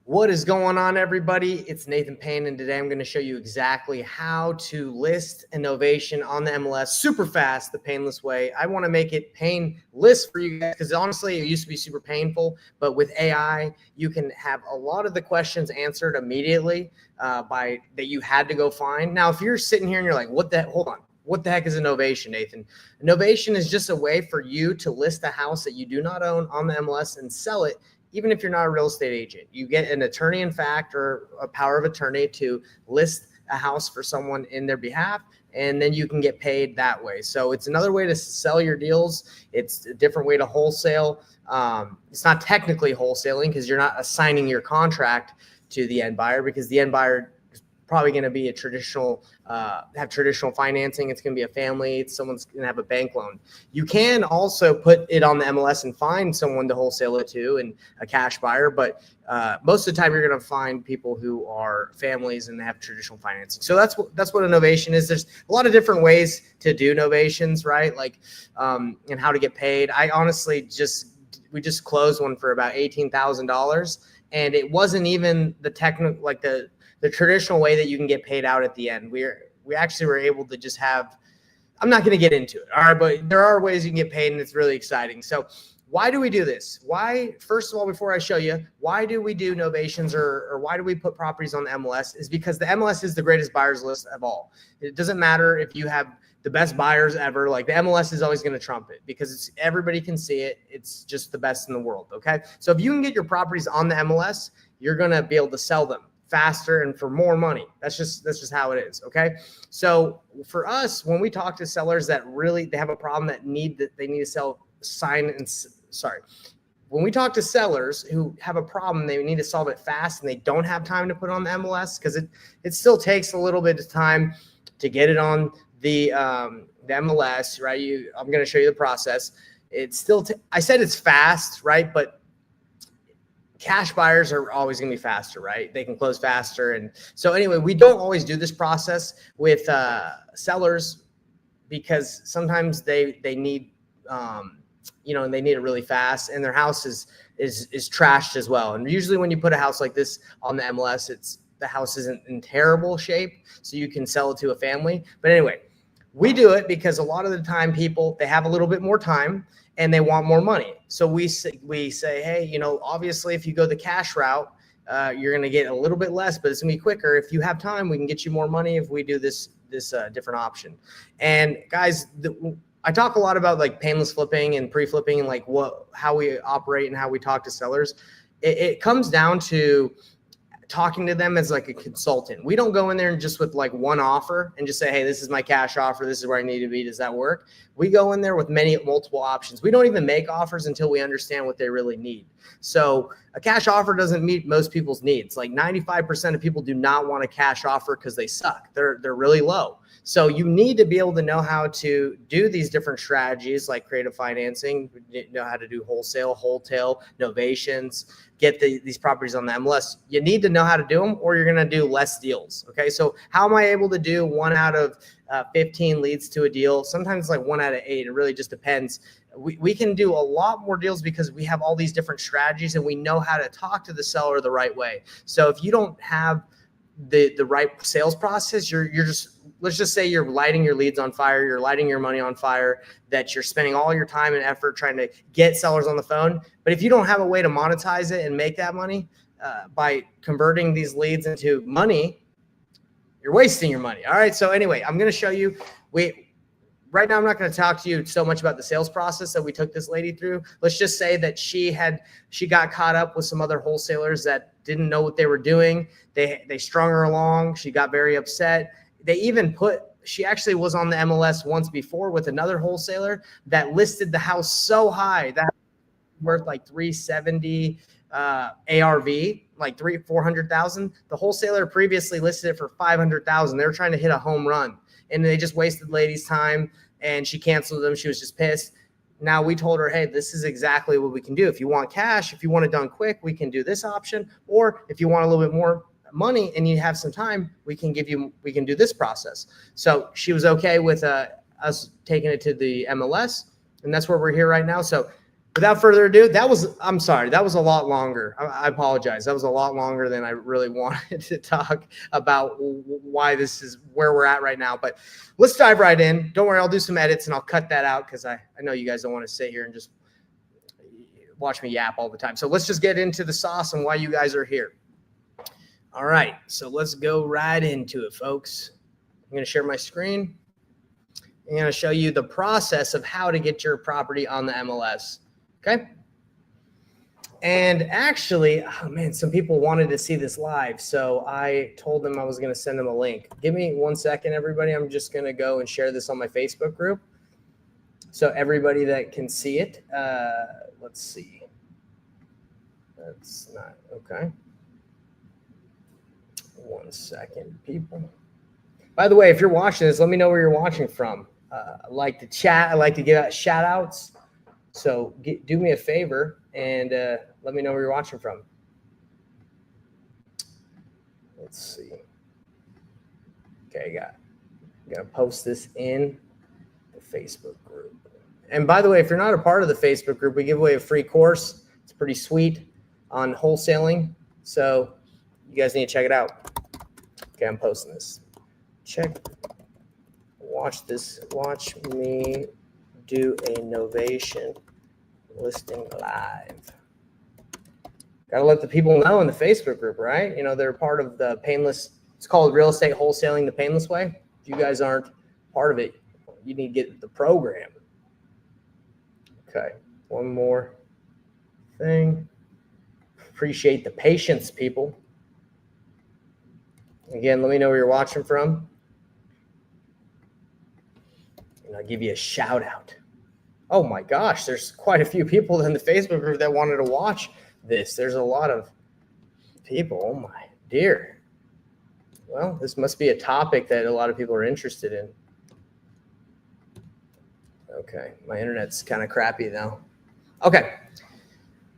What is going on, everybody? It's Nathan Payne, and today I'm going to show you exactly how to list a novation on the MLS super fast, the painless way. I want to make it painless for you guys because honestly, it used to be super painful, but with AI, you can have a lot of the questions answered immediately that you had to go find. Now, if you're sitting here and you're like, hold on. What the heck is a novation, Nathan? A novation is just a way for you to list a house that you do not own on the MLS and sell it. Even if you're not a real estate agent, you get an attorney in fact or a power of attorney to list a house for someone in their behalf, and then you can get paid that way. So it's another way to sell your deals. It's a different way to wholesale. It's not technically wholesaling because you're not assigning your contract to the end buyer, because the end buyer is probably going to be a traditional, have traditional financing. It's going to be a family. Someone's going to have a bank loan. You can also put it on the MLS and find someone to wholesale it to and a cash buyer. But most of the time you're going to find people who are families and have traditional financing. So that's what a novation is. There's a lot of different ways to do novations, right? Like, and how to get paid. I honestly we just closed one for about $18,000, and it wasn't even the technical, like the traditional way that you can get paid out at the end. We actually were able to just have, I'm not going to get into it. All right. But there are ways you can get paid, and it's really exciting. So why do we do this? First of all, before I show you, why do we do novations or why do we put properties on the MLS is because the MLS is the greatest buyers list of all. It doesn't matter if you have the best buyers ever, like the MLS is always going to trump it because everybody can see it. It's just the best in the world. Okay. So if you can get your properties on the MLS, you're going to be able to sell them faster and for more money. That's just how it is. Okay. So for us, when we talk to sellers that they have a problem they need to sell, when we talk to sellers who have a problem, they need to solve it fast and they don't have time to put on the MLS because it still takes a little bit of time to get it on the MLS, right? I'm going to show you the process. It's still, I said it's fast, right? But cash buyers are always going to be faster, right? They can close faster. And so anyway, we don't always do this process with sellers because sometimes they need, and they need it really fast, and their house is trashed as well. And usually when you put a house like this on the MLS, the house isn't in terrible shape, so you can sell it to a family. But anyway, we do it because a lot of the time they have a little bit more time and they want more money. So we say, hey, obviously if you go the cash route, you're going to get a little bit less, but it's going to be quicker. If you have time, we can get you more money if we do this different option. And guys, I talk a lot about like painless flipping and pre-flipping and like how we operate and how we talk to sellers. It comes down to talking to them as like a consultant. We don't go in there and just with like one offer and just say, hey, this is my cash offer. This is where I need to be. Does that work? We go in there with multiple options. We don't even make offers until we understand what they really need. So a cash offer doesn't meet most people's needs. Like 95% of people do not want a cash offer because they suck. They're really low. So you need to be able to know how to do these different strategies like creative financing, know how to do wholesale, novations, get these properties on the MLS. You need to know how to do them or you're going to do less deals. Okay. So how am I able to do 1 out of 15 leads to a deal? Sometimes like 1 out of 8. It really just depends. We can do a lot more deals because we have all these different strategies and we know how to talk to the seller the right way. So if you don't have the right sales process, you're just, let's just say you're lighting your leads on fire, you're lighting your money on fire, that you're spending all your time and effort trying to get sellers on the phone. But if you don't have a way to monetize it and make that money by converting these leads into money, you're wasting your money. All right. So anyway, I'm going to show you, right now, I'm not going to talk to you so much about the sales process that we took this lady through. Let's just say that she got caught up with some other wholesalers that didn't know what they were doing. They strung her along. She got very upset. She actually was on the MLS once before with another wholesaler that listed the house so high that worth like 370 ARV, like 400,000. The wholesaler previously listed it for 500,000. They were trying to hit a home run, and they just wasted the lady's time, and she canceled them. She was just pissed. Now we told her, hey, this is exactly what we can do. If you want cash, if you want it done quick, we can do this option. Or if you want a little bit more money and you have some time, we can do this process. So she was okay with us taking it to the MLS, and that's where we're here right now. So without further ado, I'm sorry, that was a lot longer. I apologize. That was a lot longer than I really wanted to talk about why this is where we're at right now. But let's dive right in. Don't worry, I'll do some edits and I'll cut that out because I know you guys don't want to sit here and just watch me yap all the time. So let's just get into the sauce and why you guys are here. All right, so let's go right into it, folks. I'm going to share my screen. I'm going to show you the process of how to get your property on the MLS. Okay. And actually, oh man, some people wanted to see this live. So I told them I was going to send them a link. Give me 1 second, everybody. I'm just going to go and share this on my Facebook group. So everybody that can see it, let's see. That's not okay. 1 second, people. By the way, if you're watching this, let me know where you're watching from. I like to chat. I like to give out shout outs. So do me a favor and let me know where you're watching from. Let's see. Okay, I'm gonna post this in the Facebook group. And by the way, if you're not a part of the Facebook group, we give away a free course. It's pretty sweet on wholesaling. So you guys need to check it out. Okay, I'm posting this. Watch this. Watch me do a Novation listing live. Got to let the people know in the Facebook group, right? You know, they're part of the Painless. It's called Real Estate Wholesaling the Painless Way. If you guys aren't part of it, you need to get the program. Okay, one more thing. Appreciate the patience, people. Again, let me know where you're watching from. And I'll give you a shout out. Oh my gosh, there's quite a few people in the Facebook group that wanted to watch this. There's a lot of people. Oh my dear. Well, this must be a topic that a lot of people are interested in. Okay, my internet's kind of crappy now. Okay.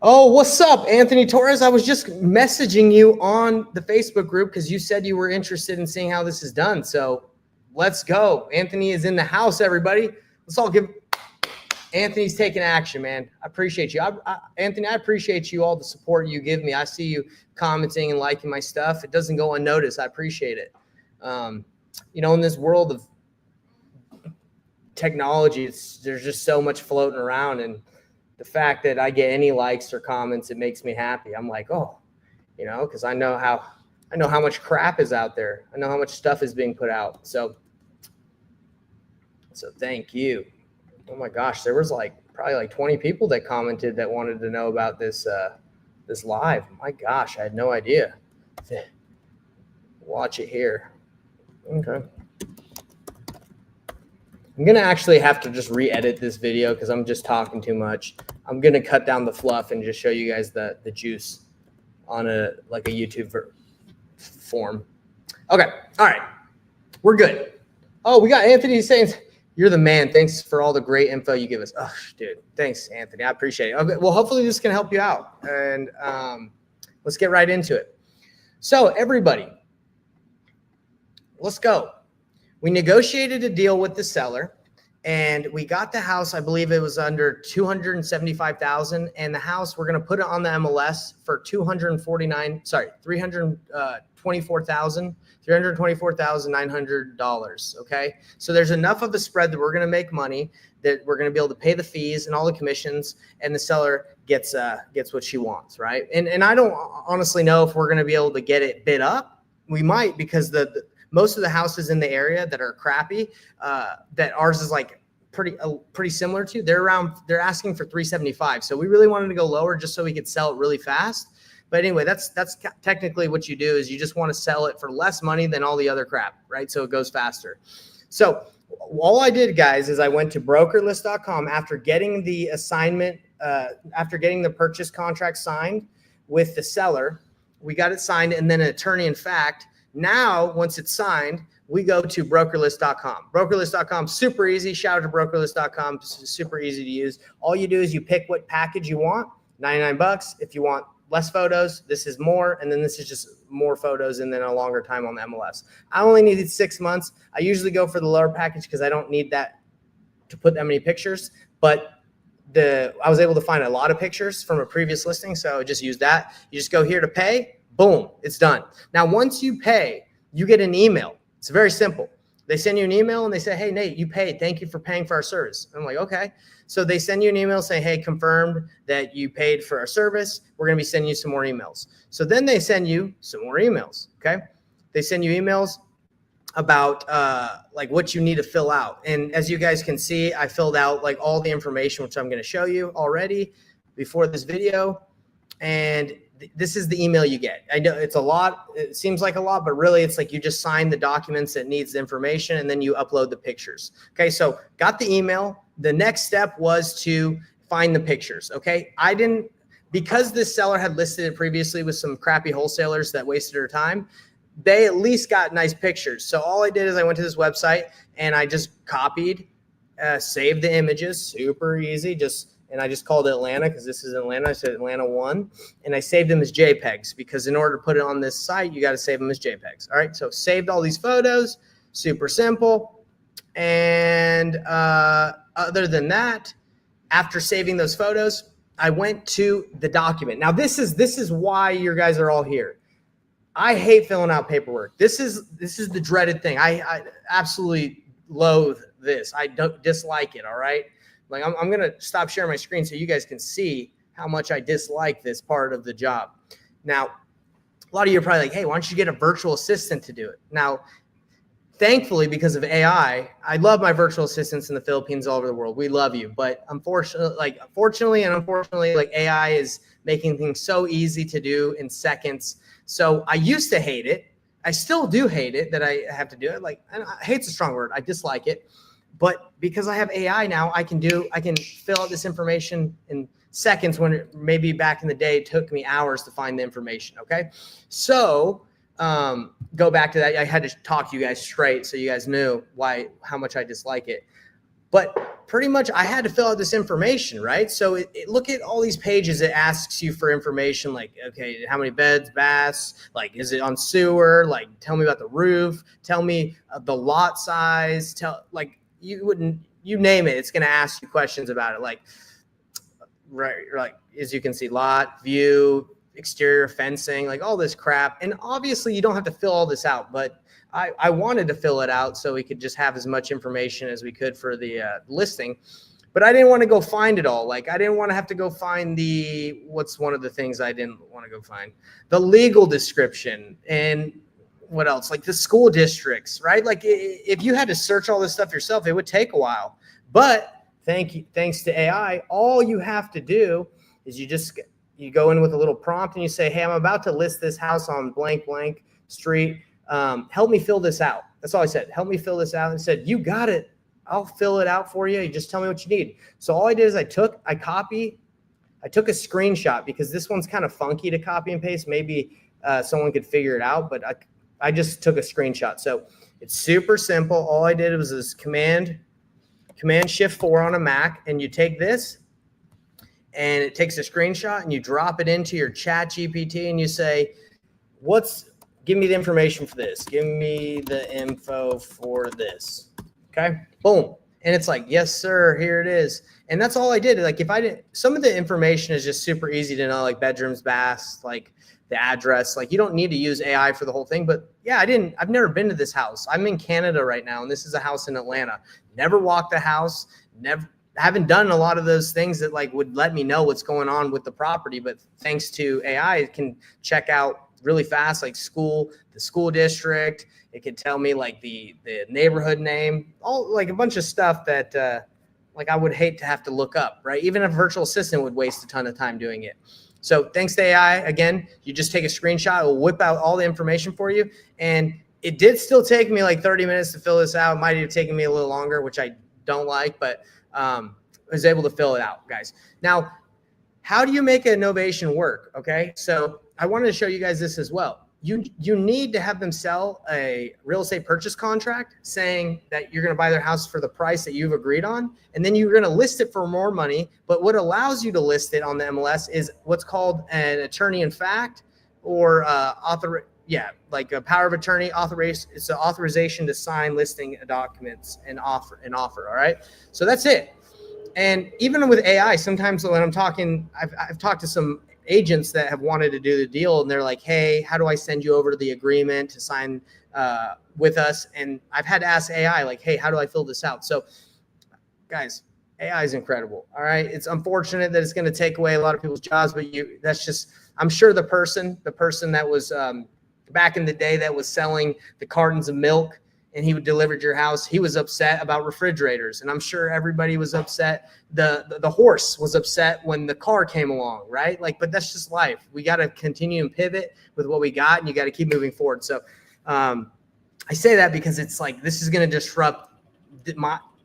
Oh, what's up, Anthony Torres? I was just messaging you on the Facebook group because you said you were interested in seeing how this is done. So let's go. Anthony is in the house, everybody. Let's all give Anthony's taking action, man. I appreciate you. Anthony, I appreciate you, all the support you give me. I see you commenting and liking my stuff. It doesn't go unnoticed. I appreciate it. You know, in this world of technology, there's just so much floating around. And the fact that I get any likes or comments, it makes me happy. I'm like, oh, you know, because I know how much crap is out there. I know how much stuff is being put out. So thank you. Oh my gosh, there was probably like 20 people that commented that wanted to know about this this live. My gosh, I had no idea. Watch it here. Okay. I'm gonna actually have to just re-edit this video because I'm just talking too much. I'm gonna cut down the fluff and just show you guys the juice on a YouTube form. Okay, all right, we're good. Oh, we got Anthony saying, you're the man. Thanks for all the great info you give us. Oh, dude, thanks, Anthony. I appreciate it. Okay, well, hopefully this can help you out. And let's get right into it. So, everybody, let's go. We negotiated a deal with the seller, and we got the house. I believe it was under $275,000, and the house we're going to put it on the MLS for $324,900. Okay, so there's enough of a spread that we're going to make money, that we're going to be able to pay the fees and all the commissions, and the seller gets what she wants, right? And I don't honestly know if we're going to be able to get it bid up. We might, because most of the houses in the area that are crappy, that ours is like pretty similar to, they're asking for $375. So we really wanted to go lower just so we could sell it really fast. But anyway, that's technically what you do, is you just want to sell it for less money than all the other crap, right? So it goes faster. So all I did, guys, is I went to brokerlist.com after getting the assignment, after getting the purchase contract signed with the seller. We got it signed, and then an attorney in fact. Now, once it's signed, we go to brokerlist.com. Brokerlist.com, super easy. Shout out to brokerlist.com. Super easy to use. All you do is you pick what package you want, $99. If you want less photos, this is more, and then this is just more photos and then a longer time on the MLS. I only needed 6 months. I usually go for the lower package because I don't need that to put that many pictures, but I was able to find a lot of pictures from a previous listing. So just use that. You just go here to pay, boom, it's done. Now, once you pay, you get an email. It's very simple. They send you an email and they say, hey, Nate, you paid. Thank you for paying for our service. I'm like, okay. So they send you an email saying, hey, confirmed that you paid for our service. We're going to be sending you some more emails. So then they send you some more emails. Okay. They send you emails about like what you need to fill out. And as you guys can see, I filled out like all the information, which I'm going to show you already before this video. And this is the email you get. I know it's a lot. It seems like a lot, but really it's like you just sign the documents that needs the information and then you upload the pictures. Okay. So got the email. The next step was to find the pictures. Okay. Because this seller had listed it previously with some crappy wholesalers that wasted her time, they at least got nice pictures. So all I did is I went to this website and I just copied, saved the images, super easy. And I just called it Atlanta because this is Atlanta. I said Atlanta 1, and I saved them as JPEGs because in order to put it on this site, you got to save them as JPEGs. All right, so saved all these photos, super simple. And other than that, after saving those photos, I went to the document. Now this is why you guys are all here. I hate filling out paperwork. This is the dreaded thing. I absolutely loathe this. I don't dislike it. All right. Like I'm going to stop sharing my screen so you guys can see how much I dislike this part of the job. Now, a lot of you are probably like, hey, why don't you get a virtual assistant to do it? Now, thankfully, because of AI, I love my virtual assistants in the Philippines, all over the world. We love you. But fortunately and unfortunately, like AI is making things so easy to do in seconds. So I used to hate it. I still do hate it that I have to do it. Like, hate's a strong word. I dislike it. But because I have AI now, I can fill out this information in seconds when maybe back in the day it took me hours to find the information. Okay. So go back to that. I had to talk to you guys straight so you guys knew how much I dislike it. But pretty much I had to fill out this information, right? So look at all these pages. It asks you for information like, okay, how many beds, baths, like, is it on sewer? Like, tell me about the roof. Tell me the lot size. You name it. It's going to ask you questions about it. Like, right, like, as you can see, lot, view, exterior fencing, like all this crap. And obviously you don't have to fill all this out, but I wanted to fill it out so we could just have as much information as we could for the listing, but I didn't want to go find it all. Like I didn't want to have to go find what's one of the things I didn't want to go find? The legal description and what else? Like the school districts, right? Like if you had to search all this stuff yourself, it would take a while, but thanks to AI, all you have to do is you go in with a little prompt and you say, hey, I'm about to list this house on blank, blank street. Help me fill this out. That's all I said. Help me fill this out. And said, you got it. I'll fill it out for you. You just tell me what you need. So all I did is I took a screenshot because this one's kind of funky to copy and paste. Maybe someone could figure it out, but I just took a screenshot. So it's super simple. All I did was this Command Shift 4 on a Mac, and you take this and it takes a screenshot and you drop it into your Chat GPT and you say, give me the information for this. Give me the info for this. Okay. Boom. And it's like, yes, sir, here it is. And that's all I did. Like some of the information is just super easy to know, like bedrooms, baths, like the address. Like you don't need to use AI for the whole thing. But yeah, I've never been to this house. I'm in Canada right now, and this is a house in Atlanta. Never walked the house, haven't done a lot of those things that like would let me know what's going on with the property. But thanks to AI, it can check out really fast, like the school district. It could tell me like the neighborhood name, all like a bunch of stuff that like I would hate to have to look up, right? Even a virtual assistant would waste a ton of time doing it. So thanks to AI, again, you just take a screenshot, it will whip out all the information for you. And it did still take me like 30 minutes to fill this out. It might have taken me a little longer, which I don't like, but I was able to fill it out, guys. Now, how do you make a novation work? Okay, so I wanted to show you guys this as well. You need to have them sell a real estate purchase contract saying that you're going to buy their house for the price that you've agreed on, and then you're going to list it for more money. But what allows you to list it on the MLS is what's called an attorney in fact, or like a power of attorney authorization. It's an authorization to sign listing documents and offer. All right, so that's it. And even with AI, sometimes when I'm talking, I've talked to some agents that have wanted to do the deal, and they're like, hey, how do I send you over to the agreement to sign with us? And I've had to ask AI, like, hey, how do I fill this out? So guys, AI is incredible. All right. It's unfortunate that it's going to take away a lot of people's jobs, but that's just, I'm sure the person that was back in the day that was selling the cartons of milk and he would deliver to your house, he was upset about refrigerators. And I'm sure everybody was upset. The horse was upset when the car came along, right? Like, but that's just life. We got to continue and pivot with what we got, and you got to keep moving forward. So I say that because it's like, this is going to disrupt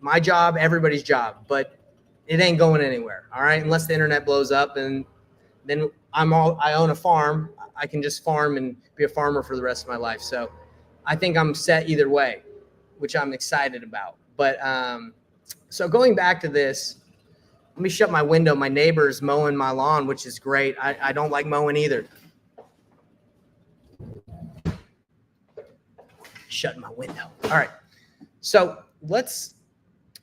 my job, everybody's job, but it ain't going anywhere. All right. Unless the internet blows up, and then I own a farm. I can just farm and be a farmer for the rest of my life. So I think I'm set either way, which I'm excited about. But so going back to this, let me shut my window. My neighbor's mowing my lawn, which is great. I don't like mowing either. Shutting my window. All right. So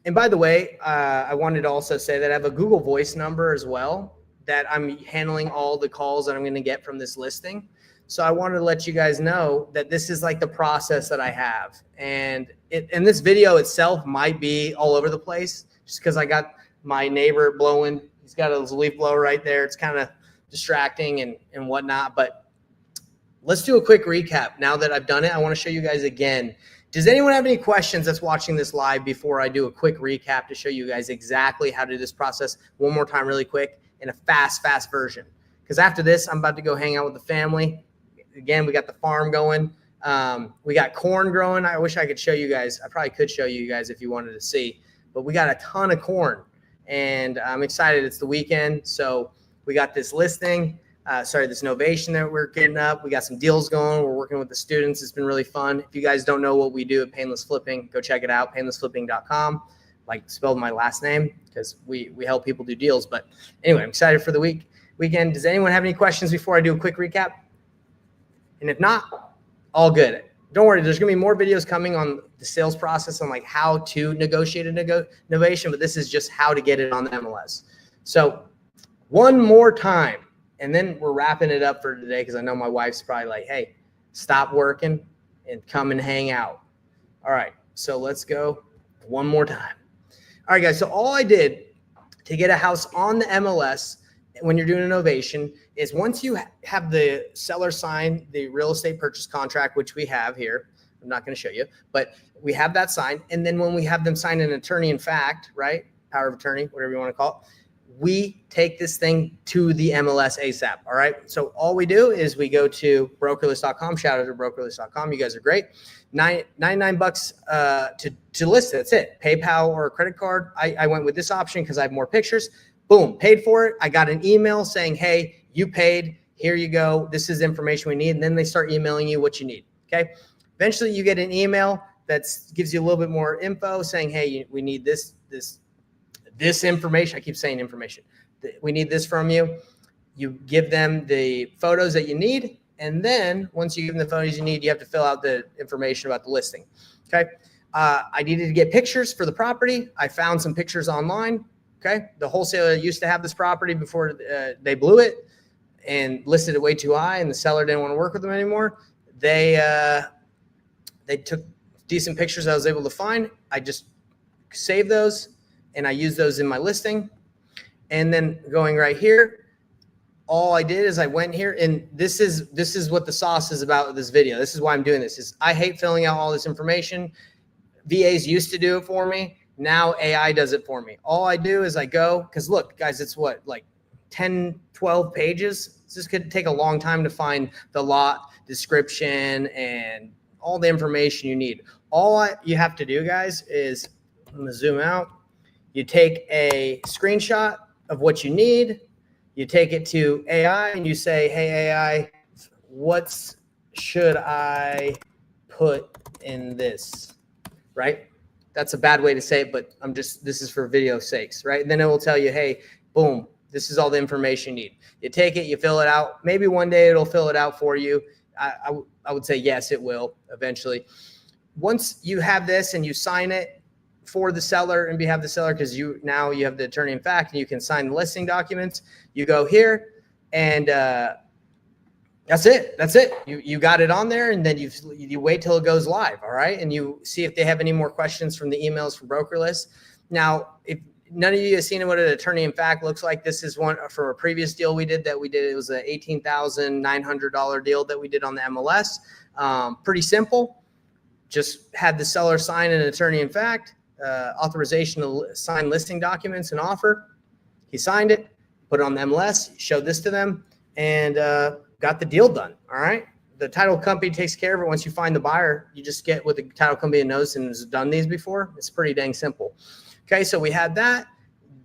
and by the way, I wanted to also say that I have a Google Voice number as well, that I'm handling all the calls that I'm going to get from this listing. So I wanted to let you guys know that this is like the process that I have. And this video itself might be all over the place just because I got my neighbor blowing. He's got a leaf blower right there. It's kind of distracting and whatnot. But let's do a quick recap. Now that I've done it, I want to show you guys again. Does anyone have any questions that's watching this live before I do a quick recap to show you guys exactly how to do this process one more time really quick in a fast version? Because after this, I'm about to go hang out with the family. Again, we got the farm going. We got corn growing. I wish I could show you guys. I probably could show you guys if you wanted to see. But we got a ton of corn. And I'm excited. It's the weekend. So we got this listing. This novation that we're getting up. We got some deals going. We're working with the students. It's been really fun. If you guys don't know what we do at Painless Flipping, go check it out, painlessflipping.com, like spelled my last name, because we help people do deals. But anyway, I'm excited for the weekend. Does anyone have any questions before I do a quick recap? And if not, all good. Don't worry, there's going to be more videos coming on the sales process on like how to negotiate a novation, but this is just how to get it on the MLS. So one more time. And then we're wrapping it up for today because I know my wife's probably like, hey, stop working and come and hang out. All right, so let's go one more time. All right, guys, so all I did to get a house on the MLS when you're doing a novation is once you have the seller sign the real estate purchase contract, which we have here. I'm not going to show you, but we have that signed. And then when we have them sign an attorney in fact, right, power of attorney, whatever you want to call it, we take this thing to the MLS ASAP. All right. So all we do is we go to brokerless.com. Shout out to brokerless.com. You guys are great. $99 to list it. That's it. PayPal or a credit card. I went with this option because I have more pictures. Boom, paid for it. I got an email saying, hey, you paid. Here you go. This is information we need. And then they start emailing you what you need. Okay. Eventually you get an email that gives you a little bit more info saying, hey, we need this information. I keep saying information. We need this from you. You give them the photos that you need. And then once you give them the photos you need, you have to fill out the information about the listing. Okay. I needed to get pictures for the property. I found some pictures online. Okay. The wholesaler used to have this property before they blew it and listed it way too high, and the seller didn't want to work with them anymore. They took decent pictures I was able to find. I just saved those and I used those in my listing. And then going right here, all I did is I went here, and this is what the sauce is about with this video. This is why I'm doing this. Is I hate filling out all this information. VAs used to do it for me. Now AI does it for me. All I do is I go, because look, guys, it's what, like 10, 12 pages. This could take a long time to find the lot description and all the information you need. All you have to do, guys, is I'm going to zoom out. You take a screenshot of what you need. You take it to AI and you say, hey, AI, what should I put in this, right? That's a bad way to say it, but this is for video sakes, right? And then it will tell you, hey, boom, this is all the information you need. You take it, you fill it out. Maybe one day it'll fill it out for you. I would say yes, it will eventually. Once you have this and you sign it, for the seller and behalf of the seller, because you have the attorney in fact, and you can sign the listing documents. You go here, and that's it. You got it on there, and then you wait till it goes live. All right, and you see if they have any more questions from the emails from Brokerless. Now, if none of you have seen what an attorney in fact looks like, this is one from a previous deal we did. It was an $18,900 deal that we did on the MLS. Pretty simple. Just had the seller sign an attorney in fact, authorization to sign listing documents and offer. He signed it, put it on the MLS, showed this to them, and got the deal done. All right. The title company takes care of it. Once you find the buyer, you just get what the title company knows and has done these before. It's pretty dang simple. Okay, so we had that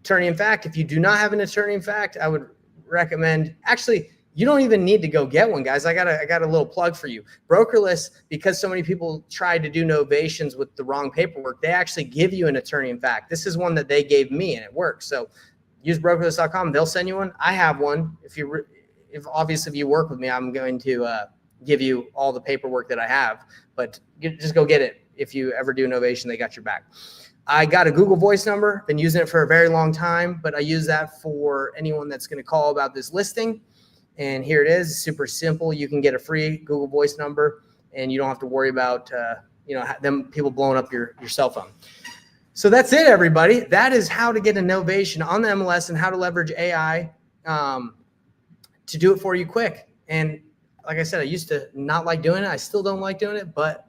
attorney in fact. If you do not have an attorney in fact, I would recommend, actually, you don't even need to go get one, guys. I got a little plug for you. Brokerless, because so many people tried to do novations with the wrong paperwork, they actually give you an attorney in fact. This is one that they gave me, and it works. So use brokerless.com. They'll send you one. I have one. If obviously if you work with me, I'm going to give you all the paperwork that I have. But just go get it. If you ever do novation, they got your back. I got a Google Voice number. Been using it for a very long time, but I use that for anyone that's going to call about this listing. And here it is, super simple. You can get a free Google Voice number, and you don't have to worry about them people blowing up your cell phone. So that's it, everybody. That is how to get a novation on the MLS and how to leverage AI to do it for you quick. And like I said, I used to not like doing it. I still don't like doing it, but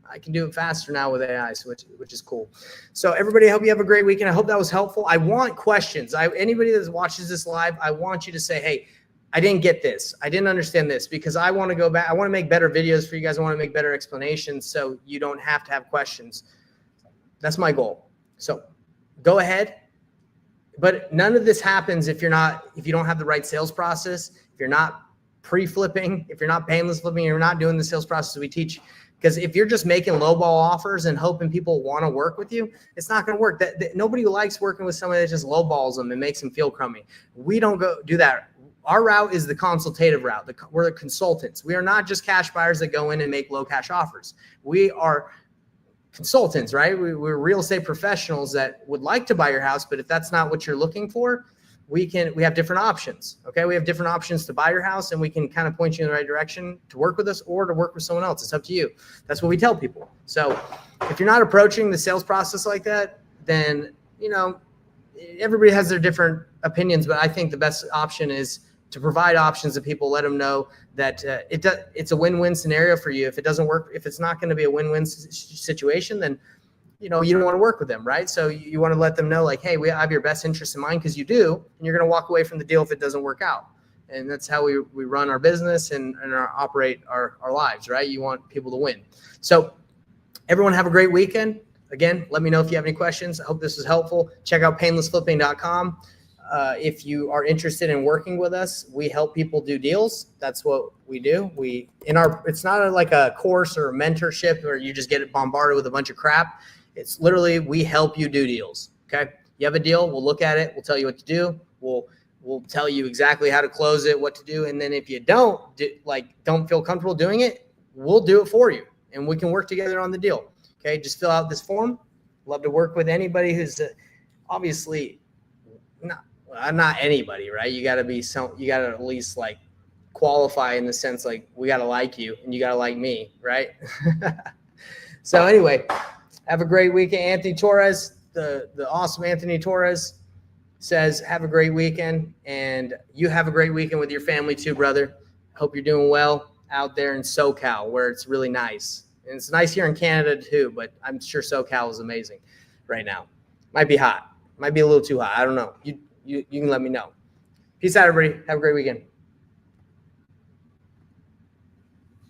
I can do it faster now with AI, which is cool. So everybody, I hope you have a great weekend. I hope that was helpful. I want questions. Anybody that watches this live, I want you to say, hey, I didn't get this. I didn't understand this, because I want to go back. I want to make better videos for you guys. I want to make better explanations so you don't have to have questions. That's my goal. So go ahead. But none of this happens if you don't have the right sales process, if you're not pre-flipping, if you're not painless flipping, you're not doing the sales process we teach. Because if you're just making lowball offers and hoping people want to work with you, it's not going to work. Nobody likes working with somebody that just lowballs them and makes them feel crummy. We don't do that. Our route is the consultative route. We're the consultants. We are not just cash buyers that go in and make low cash offers. We are consultants, right? We're real estate professionals that would like to buy your house, but if that's not what you're looking for, we have different options. Okay, we have different options to buy your house, and we can kind of point you in the right direction to work with us or to work with someone else. It's up to you. That's what we tell people. So if you're not approaching the sales process like that, then everybody has their different opinions, but I think the best option is to provide options to people, let them know that it's a win-win scenario for you. If it doesn't work, if it's not going to be a win-win situation, then you don't want to work with them, right? So you want to let them know, like, hey, I have your best interest in mind, because you do, and you're going to walk away from the deal if it doesn't work out. And that's how we run our business and operate our lives, right? You want people to win. So everyone have a great weekend. Again, let me know if you have any questions. I hope this was helpful. Check out painlessflipping.com. If you are interested in working with us, we help people do deals. That's what we do. It's not like a course or a mentorship where you just get bombarded with a bunch of crap. It's literally, we help you do deals. Okay. You have a deal. We'll look at it. We'll tell you what to do. We'll tell you exactly how to close it, what to do. And then if you don't feel comfortable doing it, we'll do it for you, and we can work together on the deal. Okay. Just fill out this form. Love to work with anybody who's obviously not anybody, right? You got to at least qualify in the sense, we got to like you and you got to like me, right? So anyway, have a great weekend. Anthony Torres, the awesome Anthony Torres, says have a great weekend, and you have a great weekend with your family too, brother. Hope you're doing well out there in SoCal, where it's really nice. And it's nice here in Canada too, but I'm sure SoCal is amazing right now. Might be hot. Might be a little too hot. I don't know. You can let me know. Peace out, everybody. Have a great weekend.